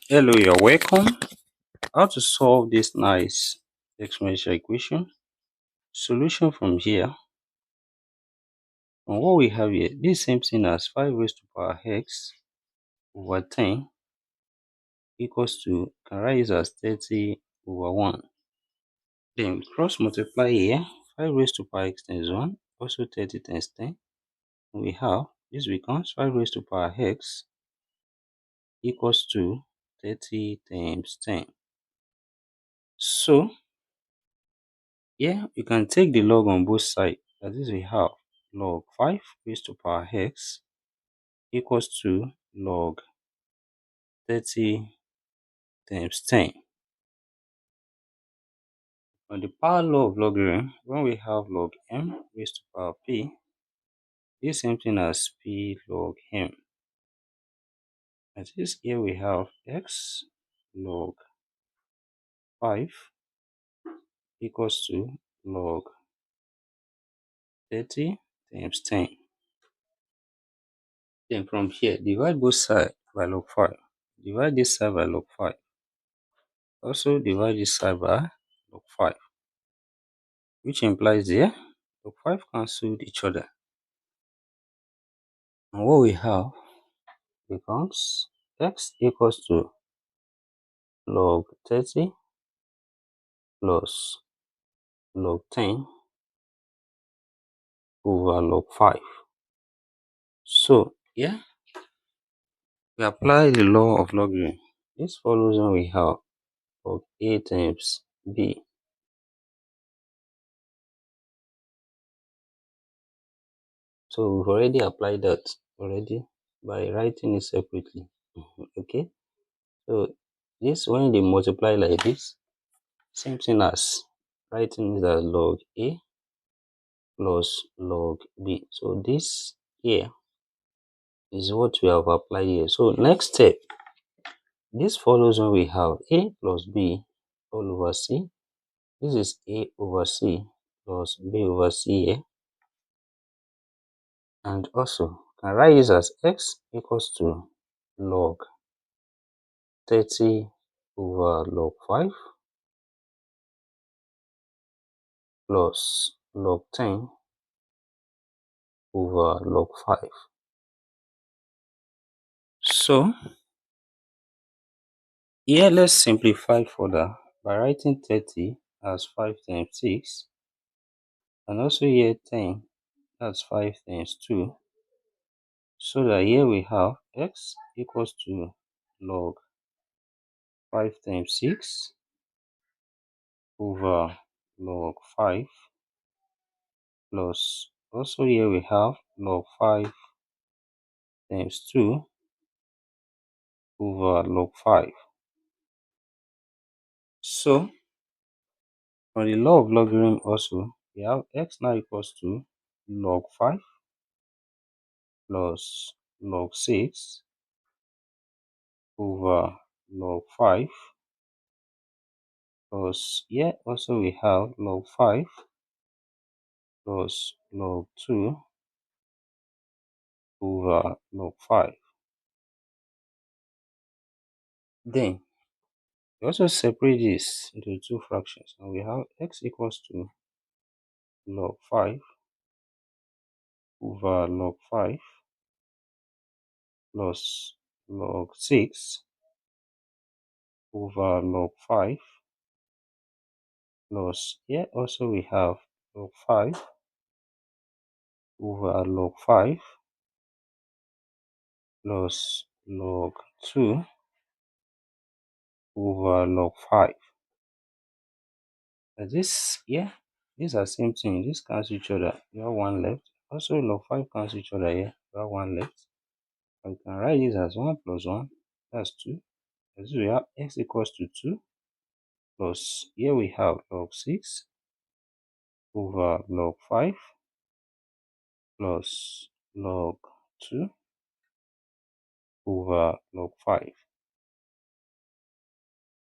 Hello, you're welcome. How to solve this nice exponential equation? Solution from here. And what we have here, this same thing as 5 raised to power x over 10 equals to, can write as 30 over 1. Then cross multiply here, 5 raised to power x times 1, also 30 times 10. And we have, this becomes 5 raised to power x equals to 30 times 10. So, yeah, you can take the log on both sides. That is, we have log 5 raised to power x equals to log 30 times 10. On the power law of logarithm, when we have log m raised to power p, this same thing as p log m. That is, here we have x log 5 equals to log 30 times 10. Then from here, divide both sides by log 5. Divide this side by log 5. Also divide this side by log 5. Which implies here, log 5 cancelled each other. And what we have becomes x equals to log 30 plus log 10 over log 5. So, yeah, we apply the law of logarithm. This follows when we have log a times b. So we've already applied that already by writing it separately. Okay, so this, when they multiply like this, same thing as writing it as log a plus log b. So this here is what we have applied here. So next step, this follows when we have a plus b all over c. This is a over c plus b over c here. And also can write this as x equals to log 30 over log 5 plus log 10 over log 5. So here let's simplify further by writing 30 as 5 times 6, and also here 10, that's 5 times 2. So that here we have x equals to log 5 times 6 over log 5 plus, also here we have log 5 times 2 over log 5. So for the law of logarithm also, we have x now equals to log 5 plus log 6 over log 5 plus, here also we have log 5 plus log 2 over log 5. Then we also separate this into two fractions, and we have x equals to log 5 over log 5 plus log 6 over log 5 plus, here also we have log 5 over log 5 plus log 2 over log 5. And this, yeah, these are same thing. This cancel each other. We have one left. Also log 5 cancel each other here. We have one left. And we can write this as 1 plus 1. That's 2. As we have x equals to 2 plus, here we have log 6 over log 5 plus log 2 over log 5.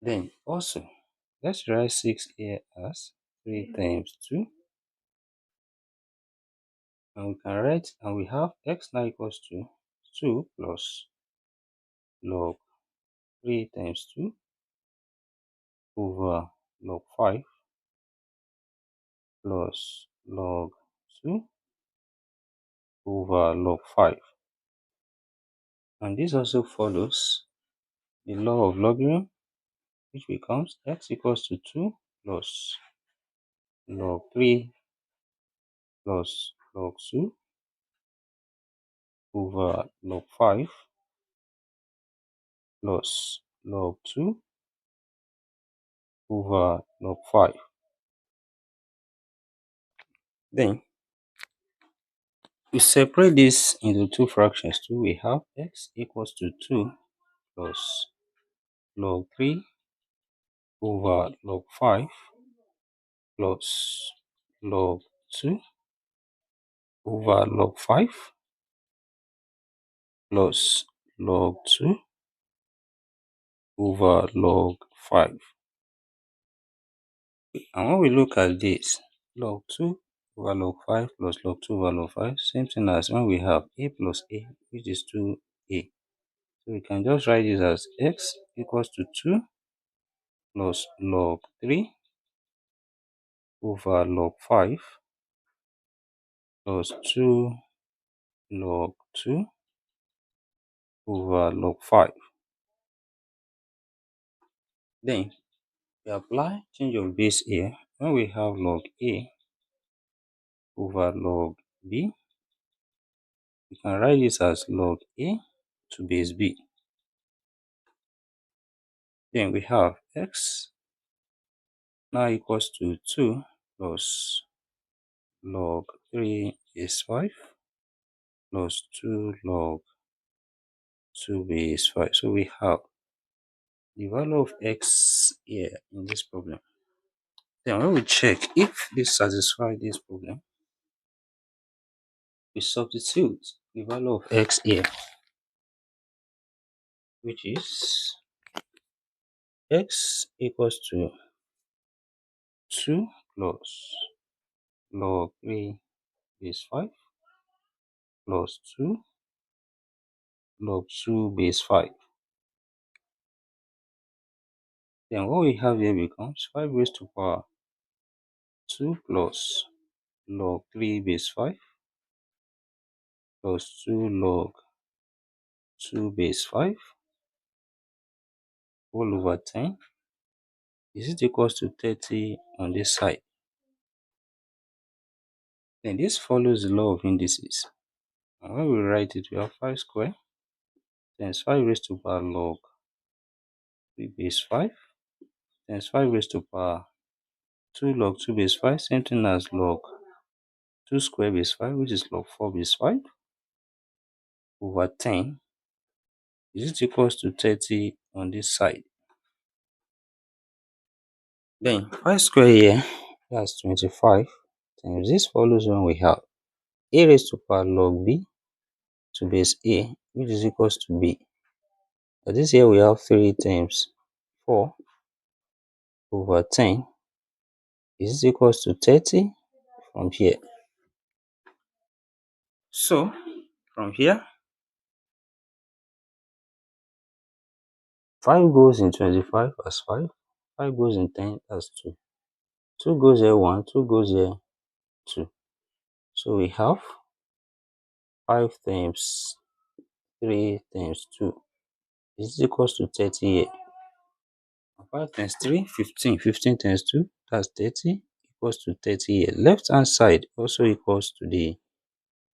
Then also, let's write 6 here as 3 times 2. And we can write, and we have x now equals to 2 plus log 3 times 2 over log 5 plus log 2 over log 5. And this also follows the law of logarithm, which becomes x equals to 2 plus log 3 plus log 2 over log 5 plus log 2 over log 5. Then we separate this into two fractions too. We have x equals to 2 plus log 3 over log 5 plus log 2 over log 5 plus log 2 over log 5. And when we look at this, log 2 over log 5 plus log 2 over log 5, same thing as when we have a plus a, which is 2a. So we can just write this as x equals to 2 plus log 3 over log 5 plus 2 log 2 over log 5. Then we apply change of base here. When we have log a over log b, we can write this as log a to base b. Then we have x now equals to 2 plus log 3 base 5 plus 2 log 2 base 5. So we have the value of x here in this problem. Then when we check if this satisfies this problem, we substitute the value of x here, which is x equals to 2 plus log 3 base 5 plus 2 log 2 base 5. Then what we have here becomes 5 raised to power 2 plus log 3 base 5 plus 2 log 2 base 5 all over 10. Is it equals to 30 on this side? Then this follows the law of indices. And when we write it, we have 5 square times 5 raised to power log 3 base 5 times 5 raised to power 2 log 2 base 5, same thing as log 2 square base 5, which is log 4 base 5 over 10. Is it equals to 30 on this side? Then 5 square here, that's 25 times this follows when we have a raised to power log b to base a, which is equals to b. But this here we have 3 times 4 over 10. Is equals to 30 from here. So from here, 5 goes in 25 as 5, 5 goes in 10 as 2. 2 goes here 1, 2 goes here 2. So we have 5 times 3 times 2 is equals to 30 here. 5 times 3, 15. 15 times 2, that's 30, equals to 30 here. Left hand side also equals to the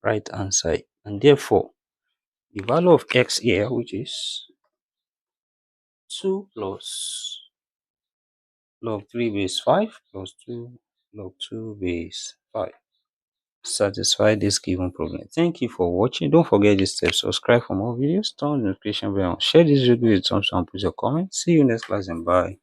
right hand side. And therefore, the value of x here, which is 2 plus log 3 base 5 plus 2 log 2 base 5, satisfy this given problem. Thank you for watching. Don't forget this step. Subscribe for more videos, turn on the notification bell, share this video with some, put your comments. See you next class and bye.